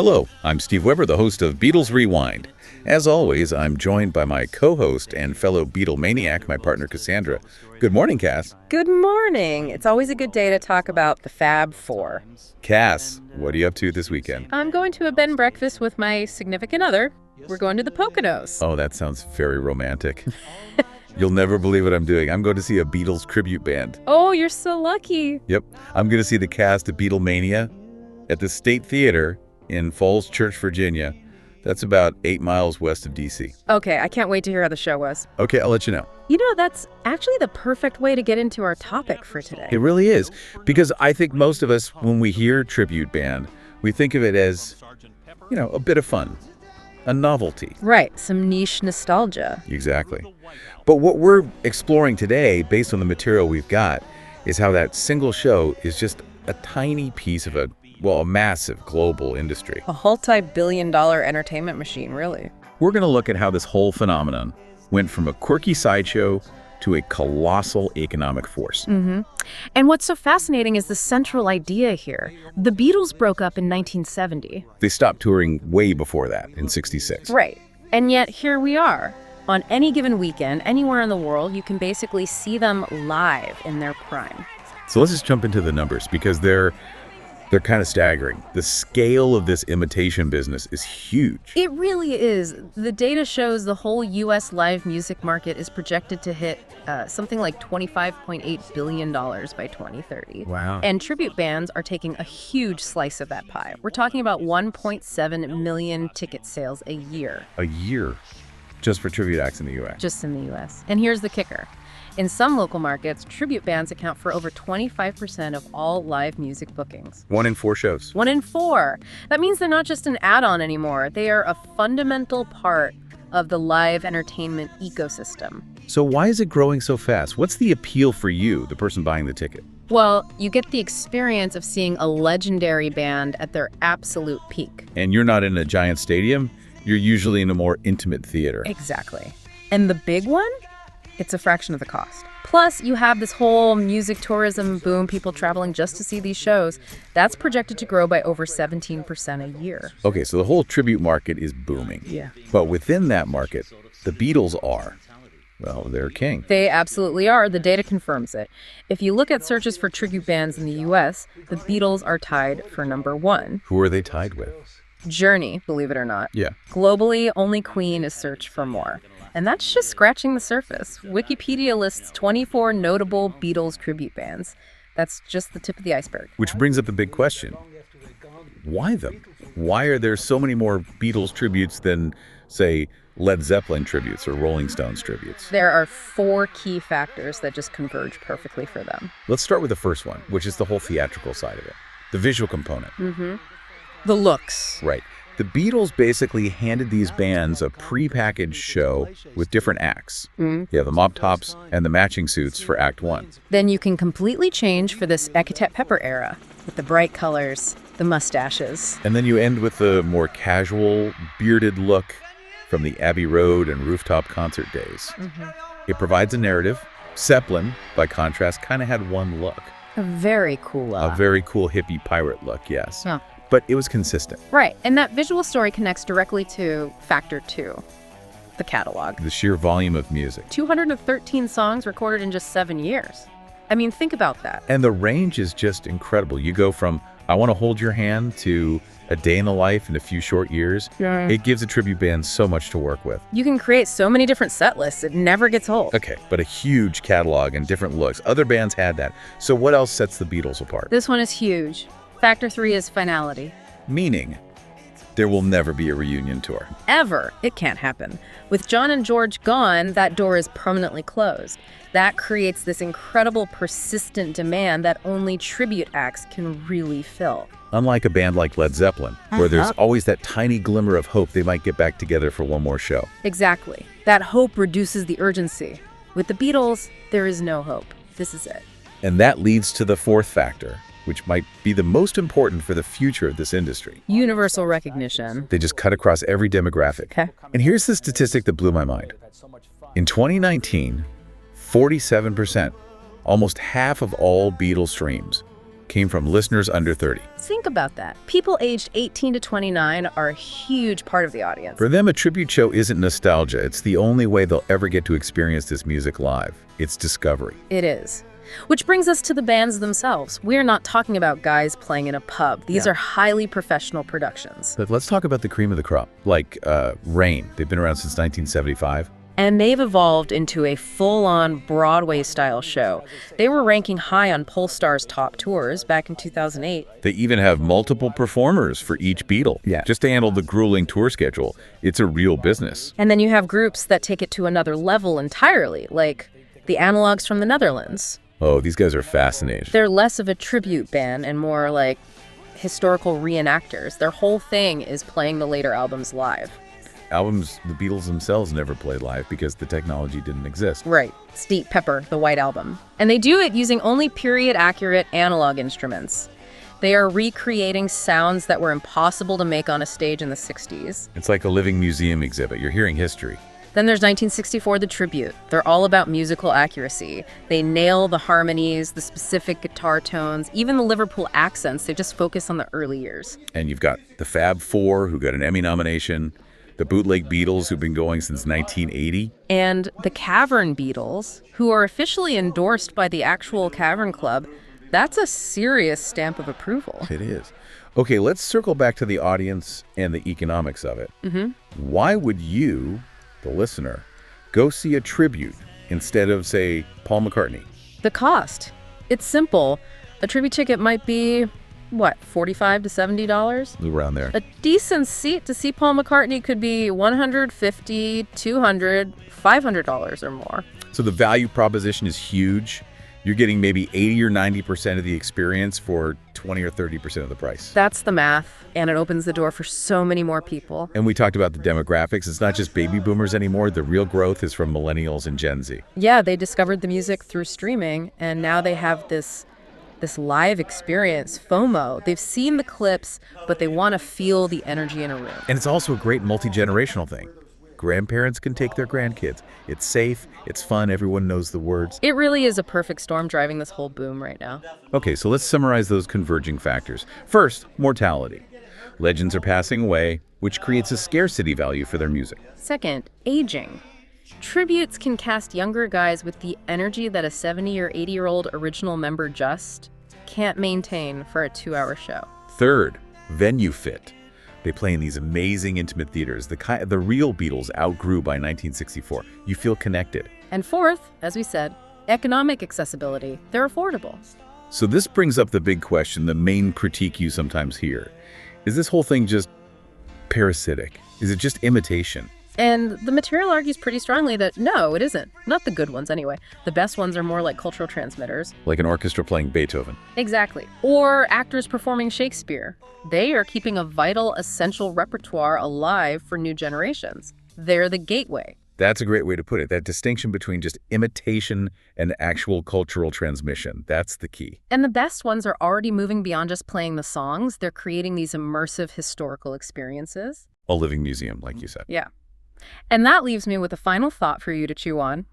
Hello, I'm Steve Weber, the host of Beatles Rewind. As always, I'm joined by my co-host and fellow Beatle maniac, my partner Cassandra. Good morning, Cass. Good morning. It's always a good day to talk about the Fab Four. Cass, what are you up to this weekend? I'm going to a bed and breakfast with my significant other. We're going to the Poconos. Oh, that sounds very romantic. You'll never believe what I'm doing. I'm going to see a Beatles tribute band. Oh, you're so lucky. Yep, I'm going to see the cast of Beatlemania at the State Theater in Falls Church, Virginia. That's about 8 miles west of D.C. Okay, I can't wait to hear how the show was. Okay, I'll let you know. You know, that's actually the perfect way to get into our topic for today. It really is, because I think most of us, when we hear tribute band, we think of it as, a bit of fun, a novelty. Right, some niche nostalgia. Exactly. But what we're exploring today, based on the material we've got, is how that single show is just a tiny piece of a massive global industry. A multi-billion-dollar entertainment machine, really. We're going to look at how this whole phenomenon went from a quirky sideshow to a colossal economic force. And what's so fascinating is the central idea here. The Beatles broke up in 1970. They stopped touring way before that, in '66. Right. And yet here we are. On any given weekend, anywhere in the world, you can basically see them live in their prime. So let's just jump into the numbers, because they're kind of staggering. The scale of this imitation business is huge. It really is. The data shows the whole U.S. live music market is projected to hit something like $25.8 billion by 2030. Wow. And tribute bands are taking a huge slice of that pie. We're talking about 1.7 million ticket sales a year. A year, just for tribute acts in the U.S. Just in the U.S. And here's the kicker. In some local markets, tribute bands account for over 25% of all live music bookings. 1 in 4 shows. 1 in 4. That means they're not just an add-on anymore. They are a fundamental part of the live entertainment ecosystem. So why is it growing so fast? What's the appeal for you, the person buying the ticket? Well, you get the experience of seeing a legendary band at their absolute peak. And you're not in a giant stadium. You're usually in a more intimate theater. Exactly. And the big one? It's a fraction of the cost. Plus, you have this whole music tourism boom, people traveling just to see these shows. That's projected to grow by over 17% a year. Okay, so the whole tribute market is booming. Yeah. But within that market, the Beatles are, they're king. They absolutely are. The data confirms it. If you look at searches for tribute bands in the U.S., the Beatles are tied for number 1. Who are they tied with? Journey, believe it or not. Yeah. Globally, only Queen is searched for more. And that's just scratching the surface. Wikipedia lists 24 notable Beatles tribute bands. That's just the tip of the iceberg. Which brings up the big question. Why them? Why are there so many more Beatles tributes than, say, Led Zeppelin tributes or Rolling Stones tributes? There are 4 key factors that just converge perfectly for them. Let's start with the first one, which is the whole theatrical side of it. The visual component. The looks. Right. The Beatles basically handed these bands a pre-packaged show with different acts. You have the mop tops and the matching suits for Act 1. Then you can completely change for this Ecotep Pepper era with the bright colors, the mustaches. And then you end with the more casual, bearded look from the Abbey Road and rooftop concert days. It provides a narrative. Zeppelin, by contrast, kind of had one look. A very cool look. A very cool hippie pirate look, yes. Yeah. But it was consistent. Right, and that visual story connects directly to Factor 2, the catalog. The sheer volume of music. 213 songs recorded in just 7 years. I mean, think about that. And the range is just incredible. You go from I Want to Hold Your Hand to A Day in the Life in a few short years. Yeah. It gives a tribute band so much to work with. You can create so many different set lists. It never gets old. Okay, but a huge catalog and different looks. Other bands had that. So what else sets the Beatles apart? This one is huge. Factor 3 is finality. Meaning, there will never be a reunion tour. Ever. It can't happen. With John and George gone, that door is permanently closed. That creates this incredible persistent demand that only tribute acts can really fill. Unlike a band like Led Zeppelin, where there's always that tiny glimmer of hope they might get back together for one more show. Exactly. That hope reduces the urgency. With the Beatles, there is no hope. This is it. And that leads to the fourth factor, which might be the most important for the future of this industry. Universal recognition. They just cut across every demographic. Okay. And here's the statistic that blew my mind. In 2019, 47%, almost half of all Beatles streams, came from listeners under 30. Think about that. People aged 18 to 29 are a huge part of the audience. For them, a tribute show isn't nostalgia. It's the only way they'll ever get to experience this music live. It's discovery. It is. Which brings us to the bands themselves. We're not talking about guys playing in a pub. These are highly professional productions. But let's talk about the cream of the crop, like Rain. They've been around since 1975. And they've evolved into a full-on Broadway-style show. They were ranking high on Polestar's top tours back in 2008. They even have multiple performers for each Beatle. Just to handle the grueling tour schedule. It's a real business. And then you have groups that take it to another level entirely, like the Analogs from the Netherlands. Oh, these guys are fascinating. They're less of a tribute band and more like historical reenactors. Their whole thing is playing the later albums live. Albums the Beatles themselves never played live because the technology didn't exist. Right. Steep Pepper, the White Album. And they do it using only period-accurate analog instruments. They are recreating sounds that were impossible to make on a stage in the 60s. It's like a living museum exhibit. You're hearing history. Then there's 1964, The Tribute. They're all about musical accuracy. They nail the harmonies, the specific guitar tones, even the Liverpool accents. They just focus on the early years. And you've got the Fab Four, who got an Emmy nomination, the Bootleg Beatles, who've been going since 1980. And the Cavern Beatles, who are officially endorsed by the actual Cavern Club. That's a serious stamp of approval. It is. Okay, let's circle back to the audience and the economics of it. Why would you, the listener, go see a tribute instead of, say, Paul McCartney? The cost. It's simple. A tribute ticket might be, what, $45 to $70? Around there. A decent seat to see Paul McCartney could be $150, $200, $500 or more. So the value proposition is huge. You're getting maybe 80 or 90% of the experience for 20 or 30% of the price. That's the math, and it opens the door for so many more people. And we talked about the demographics. It's not just baby boomers anymore. The real growth is from millennials and Gen Z. Yeah, they discovered the music through streaming, and now they have this live experience, FOMO. They've seen the clips, but they want to feel the energy in a room. And it's also a great multi-generational thing. Grandparents can take their grandkids. It's safe, it's fun, everyone knows the words. It really is a perfect storm driving this whole boom right now. Okay, so let's summarize those converging factors. First, mortality. Legends are passing away, which creates a scarcity value for their music. Second, aging. Tributes can cast younger guys with the energy that a 70 or 80-year-old original member just can't maintain for a 2-hour show. Third, venue fit. They play in these amazing intimate theaters. The real Beatles outgrew by 1964. You feel connected. And fourth, as we said, economic accessibility. They're affordable. So this brings up the big question, the main critique you sometimes hear. Is this whole thing just parasitic? Is it just imitation? And the material argues pretty strongly that no, it isn't. Not the good ones anyway. The best ones are more like cultural transmitters. Like an orchestra playing Beethoven. Exactly. Or actors performing Shakespeare. They are keeping a vital, essential repertoire alive for new generations. They're the gateway. That's a great way to put it. That distinction between just imitation and actual cultural transmission. That's the key. And the best ones are already moving beyond just playing the songs. They're creating these immersive historical experiences. A living museum, like you said. Yeah. And that leaves me with a final thought for you to chew on.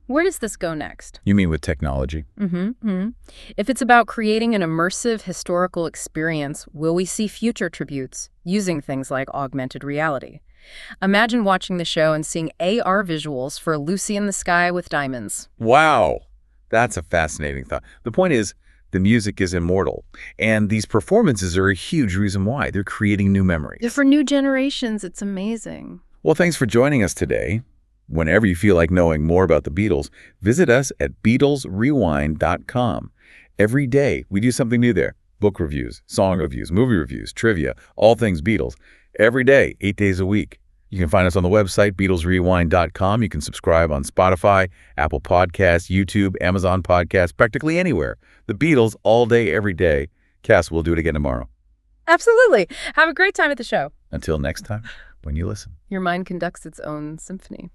Where does this go next? You mean with technology? If it's about creating an immersive historical experience, will we see future tributes using things like augmented reality? Imagine watching the show and seeing AR visuals for Lucy in the Sky with Diamonds. Wow. That's a fascinating thought. The point is, the music is immortal. And these performances are a huge reason why. They're creating new memories. For new generations, it's amazing. Well, thanks for joining us today. Whenever you feel like knowing more about the Beatles, visit us at BeatlesRewind.com. Every day, we do something new there. Book reviews, song reviews, movie reviews, trivia, all things Beatles. Every day, 8 days a week. You can find us on the website, BeatlesRewind.com. You can subscribe on Spotify, Apple Podcasts, YouTube, Amazon Podcasts, practically anywhere. The Beatles, all day, every day. Cass, we'll do it again tomorrow. Absolutely. Have a great time at the show. Until next time, when you listen. Your mind conducts its own symphony.